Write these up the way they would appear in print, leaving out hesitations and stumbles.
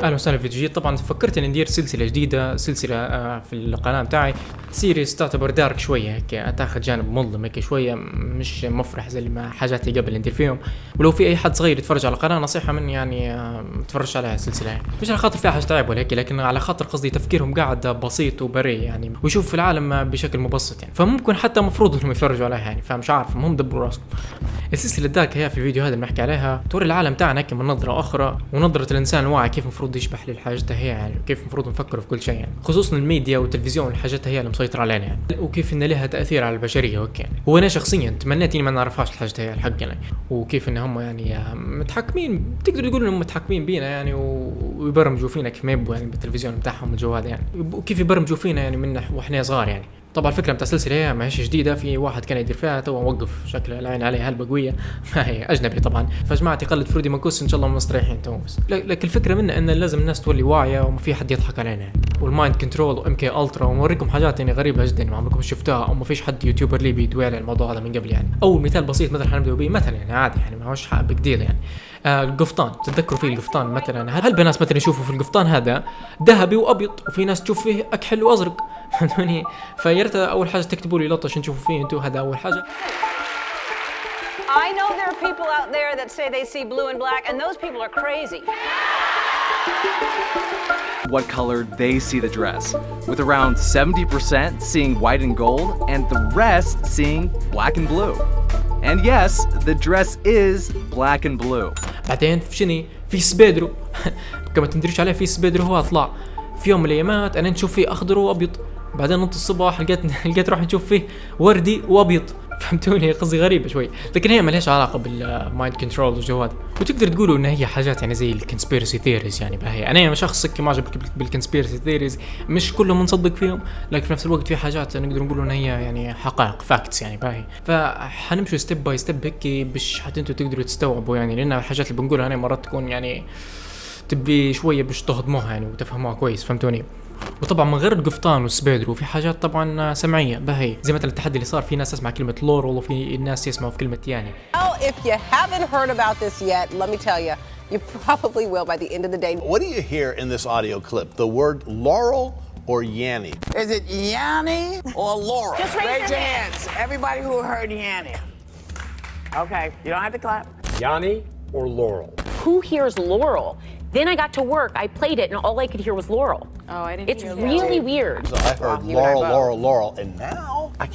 اهلا وسهلا في جديد. طبعا فكرت اني ندير سلسله جديده، سلسله في القناه بتاعي، سيريس تعتبر دارك شويه هيك، تاخذ جانب مظلم هيك شويه، مش مفرح زي ما حاجاتي قبل ندير فيهم. ولو في اي حد صغير يتفرج على القناه، نصيحه مني يعني تفرج عليها السلسله يعني. مش على خاطر فيها حاجه تعب ولا هيك، لكن على خاطر قصدي تفكيرهم قاعد بسيط وبريء يعني، ويشوف في العالم بشكل مبسط يعني، فممكن حتى مفروض انهم يتفرجوا عليها يعني، فمش عارف، المهم دبروا راسكم. السلسله الدارك هي في الفيديو هذا بنحكي عليها، توري العالم تاعنا هيك من نظره اخرى، ونظره الانسان الواعي كيف المفروض يشبح للحاجات هي يعني، وكيف المفروض نفكر في كل شيء يعني، خصوصا الميديا والتلفزيون والحاجات هي اللي مسيطره علينا يعني، وكيف ان لها تاثير على البشريه وهيك يعني. هو انا شخصيا تمنيت اني ما نعرفهاش الحاجات هي الحق يعني، وكيف ان هم يعني متحكمين، بتقدروا تقولوا انهم متحكمين بينا يعني، ويبرمجوا فينا كيف ما يبوا يعني بالتلفزيون بتاعهم الجو هذا يعني، وكيف يبرمجوا فينا يعني من واحنا صغار يعني. طبعا الفكره بتاع السلسله هي ما هيش جديده، في واحد كان يدير فيها تو وقف، شكله العين عليه هلبة قويه ما هي اجنبي طبعا، فجماعه يقلد فرودي ماكوس ان شاء الله مستريحين تو بس. لكن الفكره منه ان لازم الناس تولي واعيه وما في حد يضحك علينا يعني. والمايند كنترول وام كي الترا، ونوريكم حاجات يعني غريبه جدا ما عمركم شفتوها، او ما فيش حد يوتيوبر لي بيدوي على الموضوع هذا من قبل يعني. اول مثال بسيط مثلا حنبدا به مثلا يعني عادي يعني، ما هوش حق جديد يعني. القفطان، تتذكروا فيه القفطان مثلا، هل بناس مثلا يشوفوا في القفطان هذا ذهبي وابيض، وفي ناس تشوف فيه اكحل وازرق فهمتوني؟ فياريت اول حاجه تكتبوا لي لطش نشوفوا فيه انتم، هذا اول حاجه. I know there are people out there that say they see blue and black, and those people are crazy. What color they see the dress, with around 70% seeing white and gold, and the rest seeing black and blue. And yes, the dress is black and blue. بعدين شني في سبيدرو كما تندريش عليه، في سبيدرو هو اطلع في يوم من الايامات انا نشوف فيه اخضر وابيض، بعدين نط الصباح لقيت روح نشوف فيه وردي وابيض فهمتوني؟ قصدي غريبه شوي، لكن هي ما لهاش علاقه بالمايند كنترول والجواد. وتقدر تقولوا ان هي حاجات يعني زي الكونسبيرسي ثيوريز يعني باهي. انا شخص كي معجب بالكونسبيرسي ثيوريز، مش كلهم نصدق فيهم، لكن في نفس الوقت في حاجات نقدر نقول ان هي يعني حقائق فاكتس يعني باهي. فحنمشوا ستيب باي ستيب هيك باش حتى انتم تقدروا تستوعبوا يعني، لان الحاجات اللي بنقولها انا مرات تكون يعني تبي شويه باش تهضموها يعني وتفهموها كويس، فهمتوني؟ وطبعا من غير القفطان والسبيدر، وفي حاجات طبعا سمعيه باهي، زي مثلا التحدي اللي صار، في ناس تسمع كلمه لورال وفي ناس يسمعوا في كلمه ياني. Well, if you haven't heard about this yet, let me tell you, you probably will by the end of the day. What do you hear in this audio clip? The word laurel or Yanny? Is it Yanny or Laurel? Just raise your hands. Everybody who heard Yanny. Okay, you don't have to clap. Yanny or Laurel? Who hears Laurel? Then I got to work, I played it, and all I could hear was Laurel. Oh, I didn't It's hear really Laurel. weird. So I heard laurel, laurel, laurel, and now I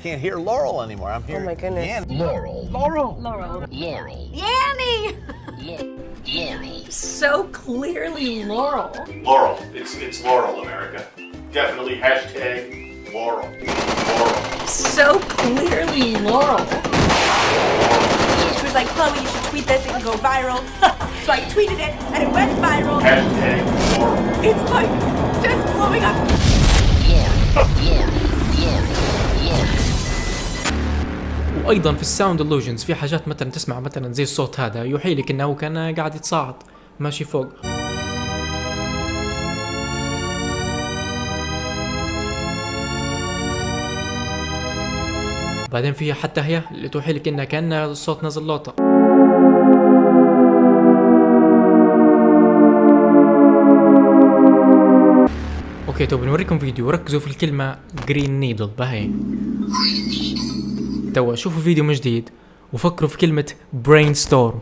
can't hear laurel anymore. I'm hearing my goodness. Yanny. Laurel. Laurel. Laurel. Yanny! Laurel. So clearly Laurel. Laurel. It's Laurel, America. Definitely hashtag Laurel. Laurel. So clearly Laurel. She was like, Chloe, you should tweet this, it can go viral. So I tweeted it, and it went viral. Hashtag Laurel. It's like just blowing up. وايضا في الساوند illusions في حاجات مثلا تسمع مثلا زي الصوت هذا يوحي لك انه كان قاعد يتصاعد ماشي فوق. بعدين فيها حتى هي اللي توحي لك انه كان الصوت نزل لوطه. اوكي تو بنوريكم فيديو، ركزوا في الكلمه جرين نيدل باهي. توا شوفوا فيديو من جديد وفكروا في كلمه برين ستورم.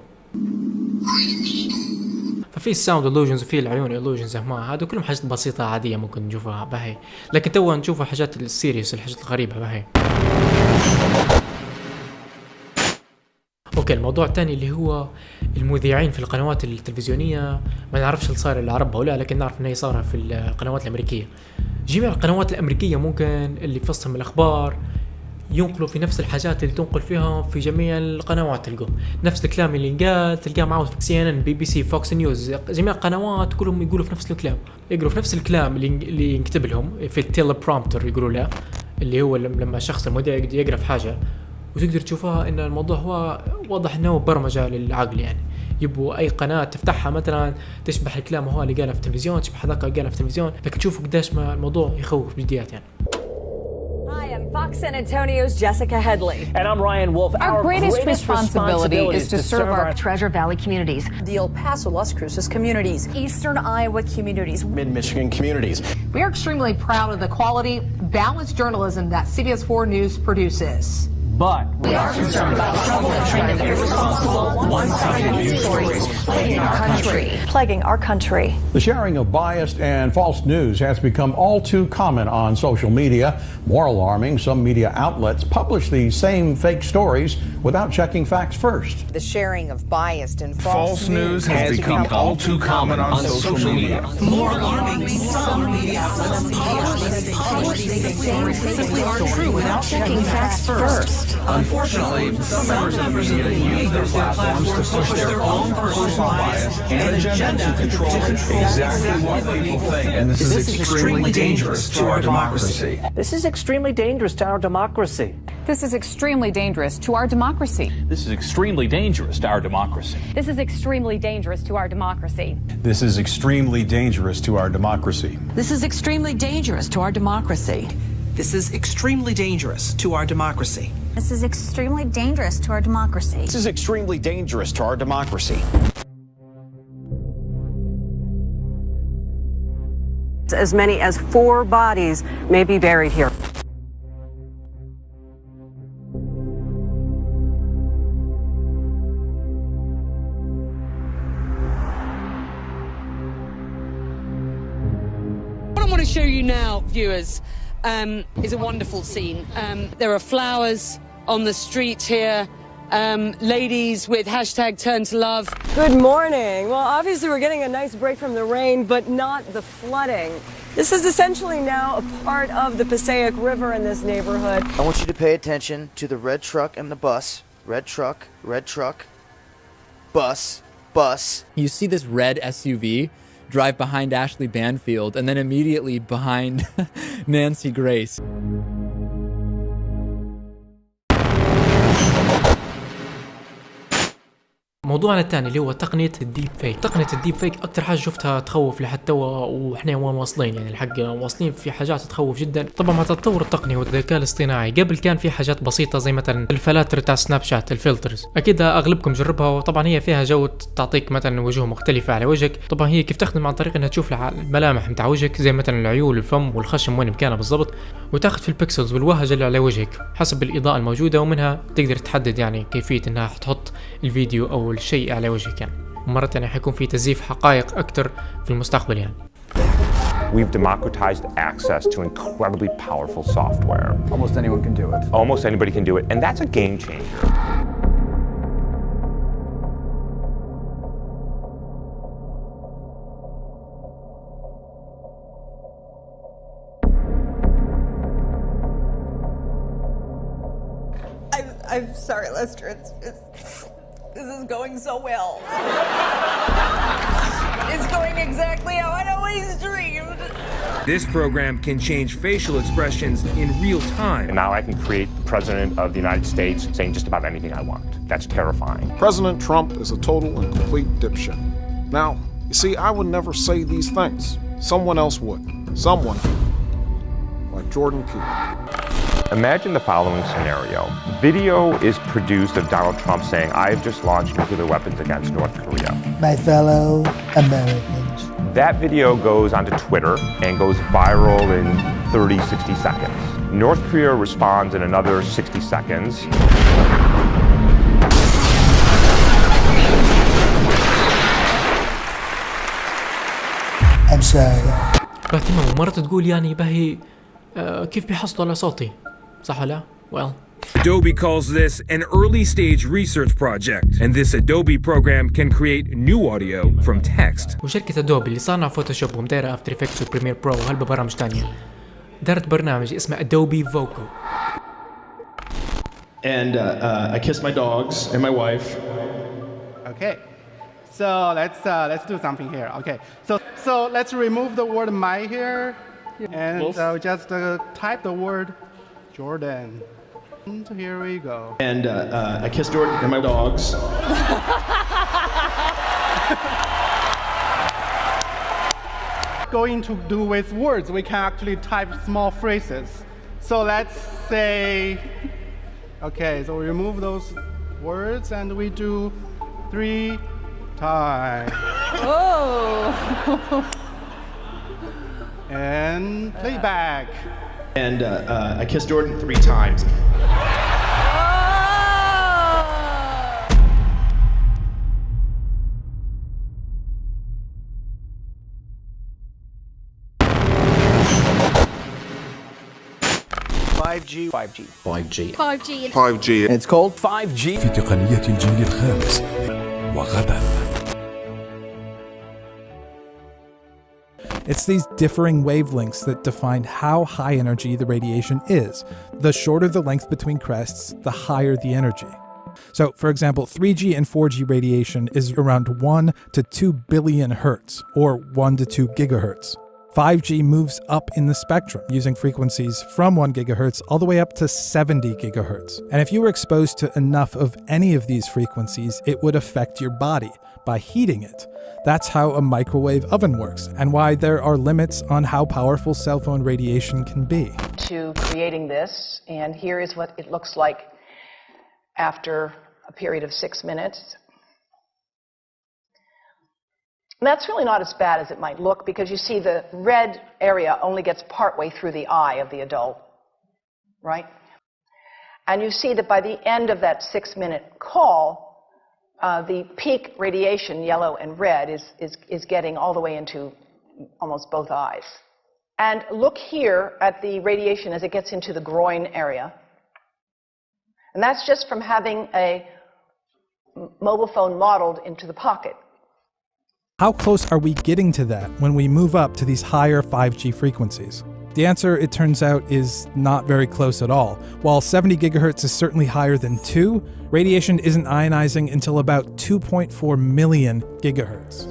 ففي الساوند illusions وفي العيون illusions، ما هادو كلهم حاجات بسيطه عاديه ممكن نشوفها باهي، لكن توا نشوفوا حاجات السيريس، الحاجات الغريبه باهي. اوكي الموضوع الثاني اللي هو المذيعين في القنوات التلفزيونيه، ما نعرفش اللي صار العرب ولا، لكن نعرف انه صار في القنوات الامريكيه. جميع القنوات الامريكيه ممكن اللي فصلهم الاخبار ينقلوا في نفس الحاجات اللي تنقل فيها في جميع القنوات، تلقوا نفس الكلام اللي قال تلقاه معه في CNN، BBC، فوكس نيوز، جميع القنوات كلهم يقولوا في نفس الكلام، يقولوا في نفس الكلام اللي ينكتب لهم في التيلبرومتر يقولوا له، اللي هو لما الشخص المذيع يقرا في حاجه وتقدر تشوفها ان الموضوع هو واضح انه برمجه للعقل يعني. يبوا اي قناه تفتحها مثلا تشبح الكلام هو اللي قاله في التلفزيون، تشبح هذاك اللي قاله في التلفزيون، لكن تشوفوا قداش ما الموضوع يخوف بجديات يعني. I am Fox San Antonio's Jessica Headley. And I'm Ryan Wolf. Our greatest responsibility is to serve our Treasure Valley communities, the El Paso, Las Cruces communities, Eastern Iowa communities, Mid-Michigan communities. We are extremely proud of the quality, balanced journalism that CBS 4 News produces. But we are concerned about the trouble and trend of irresponsible, one-sided news stories plaguing our country. The sharing of biased and false news has become all too common on social media. More alarming, some media outlets publish these same fake stories without checking facts first. The sharing of biased and false news has become all too common on social media. More alarming, some media outlets publish these same fake stories true without checking facts first. Unfortunately, some members of the media use their platforms to push their own personal bias and agenda to control exactly what people think. And this is extremely dangerous to our democracy. this is extremely dangerous to our democracy. This is extremely dangerous to our democracy. This is extremely dangerous to our democracy. This is extremely dangerous to our democracy. This is extremely dangerous to our democracy. This is extremely dangerous to our democracy. This is extremely dangerous to our democracy. This is extremely dangerous to our democracy. This is extremely dangerous to our democracy. As many as 4 bodies may be buried here. What I want to show you now, viewers, is a wonderful scene. There are flowers on the street here, ladies with #TurnToLove. Good morning. Well, obviously we're getting a nice break from the rain, but not the flooding. This is essentially now a part of the Passaic River in this neighborhood. I want you to pay attention to the red truck and the bus. Red truck, bus, bus. You see this red SUV drive behind Ashley Banfield and then immediately behind Nancy Grace. موضوعنا الثاني اللي هو تقنية الديب فيك. تقنية الديب فيك أكتر حاجة شفتها تخوف لحد توا، وإحنا وين واصلين يعني الحق واصلين في حاجات تخوف جدا. طبعا مع تطور التقنية والذكاء الاصطناعي قبل كان في حاجات بسيطة زي مثلا الفلاتر تاع سناب شات، الفلترز، أكيد أغلبكم جربها، وطبعا هي فيها جو تعطيك مثلا وجوه مختلفة على وجهك. طبعا هي كيف تخدم عن طريق إنها تشوف الملامح متاع وجهك زي مثلا العيون والفم والخشم وين مكانها بالضبط، وتاخذ في البكسلز والوهج اللي على وجهك حسب الإضاءة الموجودة، ومنها تقدر تحدد يعني كيفية إنها تحط الفيديو أو الشيء على وجهك يعني. ومرات يعني حيكون في تزييف حقائق أكتر في المستقبل يعني. We've democratized access to incredibly powerful software. Almost anyone can do it. Almost anybody can do it, and that's a game changer. I'm sorry, Lester. This is going so well. It's going exactly how I'd always dreamed. This program can change facial expressions in real time. And now I can create the President of the United States saying just about anything I want. That's terrifying. President Trump is a total and complete dipshit. Now, you see, I would never say these things. Someone else would. Someone like Jordan Peele. Imagine the following scenario. Video is produced of Donald Trump saying, I have just launched nuclear weapons against North Korea. My fellow Americans. That video goes onto Twitter and goes viral in 30, 60 seconds. North Korea responds in another 60 seconds. I'm sorry. تمام. ومرات تقول يعني باهي كيف بيحصلوا على صوتي؟ صح ولا؟ Well. Adobe calls this an early stage research project, and this Adobe program can create new audio from text. وشركة أدوبي اللي صانعة فوتوشوب ومديرة أفتر إفكتس وبريمير برو وهلبة برامج تانية دارت برنامج اسمه Adobe voco. And I kissed my dogs and my wife. Okay, so let's do something here. Okay, so let's remove the word my here, and just type the word Jordan. And here we go. And I kissed Jordan and my dogs. Going to do with words, we can actually type small phrases. So let's say, okay, so we remove those words and we do 3 times. Oh. And play back. And I kissed Jordan 3 times. 5G. 5G. 5G. 5G. 5G. It's called 5G. في تقنية الجيل الخامس وغدا. It's these differing wavelengths that define how high energy the radiation is. The shorter the length between crests, the higher the energy. So, for example, 3G and 4G radiation is around 1 to 2 billion hertz, or 1 to 2 gigahertz. 5G moves up in the spectrum, using frequencies from 1 gigahertz all the way up to 70 gigahertz. And if you were exposed to enough of any of these frequencies, it would affect your body by heating it. That's how a microwave oven works, and why there are limits on how powerful cell phone radiation can be. To creating this, and here is what it looks like after a period of 6 minutes. And that's really not as bad as it might look, because you see the red area only gets partway through the eye of the adult, right? And you see that by the end of that 6-minute call, the peak radiation, yellow and red, is getting all the way into almost both eyes. And look here at the radiation as it gets into the groin area. And that's just from having a mobile phone modeled into the pocket. How close are we getting to that when we move up to these higher 5G frequencies? The answer, it turns out, is not very close at all. While 70 gigahertz is certainly higher than 2, radiation isn't ionizing until about 2.4 million gigahertz.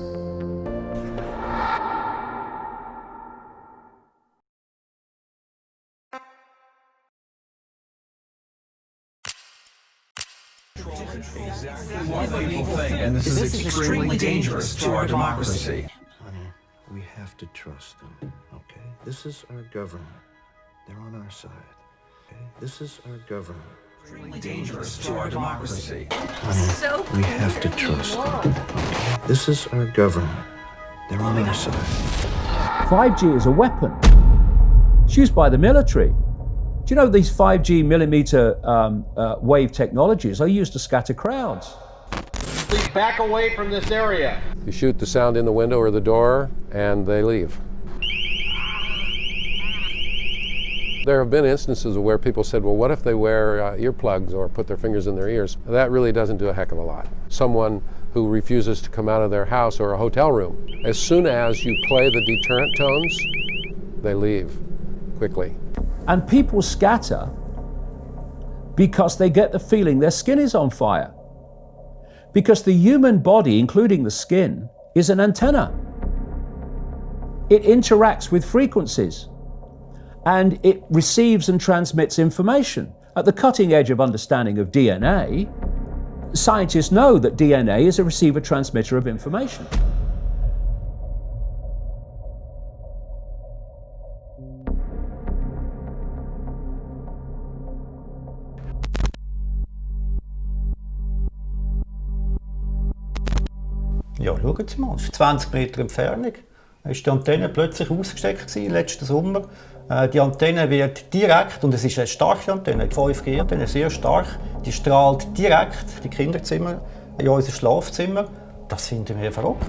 Exactly what people think, and this is extremely dangerous to our democracy. Honey, we have to trust them, okay? This is our government. They're on our side, okay? This is our government. Extremely dangerous to our democracy. Honey, we have to trust them, okay? This is our government. They're on our side. 5G is a weapon. It's used by the military. Do you know these 5G millimeter wave technologies are used to scatter crowds? Please back away from this area. You shoot the sound in the window or the door, and they leave. There have been instances where people said, well, what if they wear earplugs or put their fingers in their ears? That really doesn't do a heck of a lot. Someone who refuses to come out of their house or a hotel room, as soon as you play the deterrent tones, they leave quickly. And people scatter because they get the feeling their skin is on fire. Because the human body, including the skin, is an antenna. It interacts with frequencies and it receives and transmits information. At the cutting edge of understanding of DNA, scientists know that DNA is a receiver-transmitter of information. Ja, schauen Sie mal, es ist 20 Meter Entfernung. Da ist die Antenne plötzlich ausgesteckt letzten Sommer. Die Antenne wird direkt, und es ist eine starke Antenne, die 5G-Antenne, sehr stark, die strahlt direkt die Kinderzimmer in unser Schlafzimmer. Das finden wir verrückt.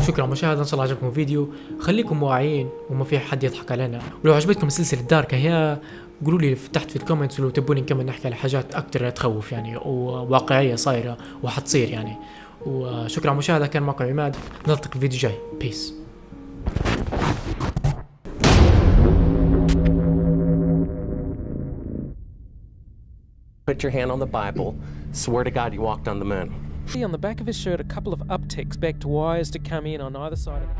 شكرا مشاهدة، ان شاء الله عجبكم الفيديو. خليكم واعيين وما في حد يضحك علينا. ولو عجبتكم السلسلة الداركة هي قولوا لي تحت في الكومنتس، ولو تبوني نكمل نحكي على حاجات اكثر تخوف يعني وواقعية صايرة وحتصير يعني. وشكرا على المشاهدة، كان معكم عماد، نلتقي في الفيديو جاي. بيس. Put your hand on the Bible, swear to God you walked on the moon. See on the back of his shirt a couple of upticks back to wires to come in on either side of it.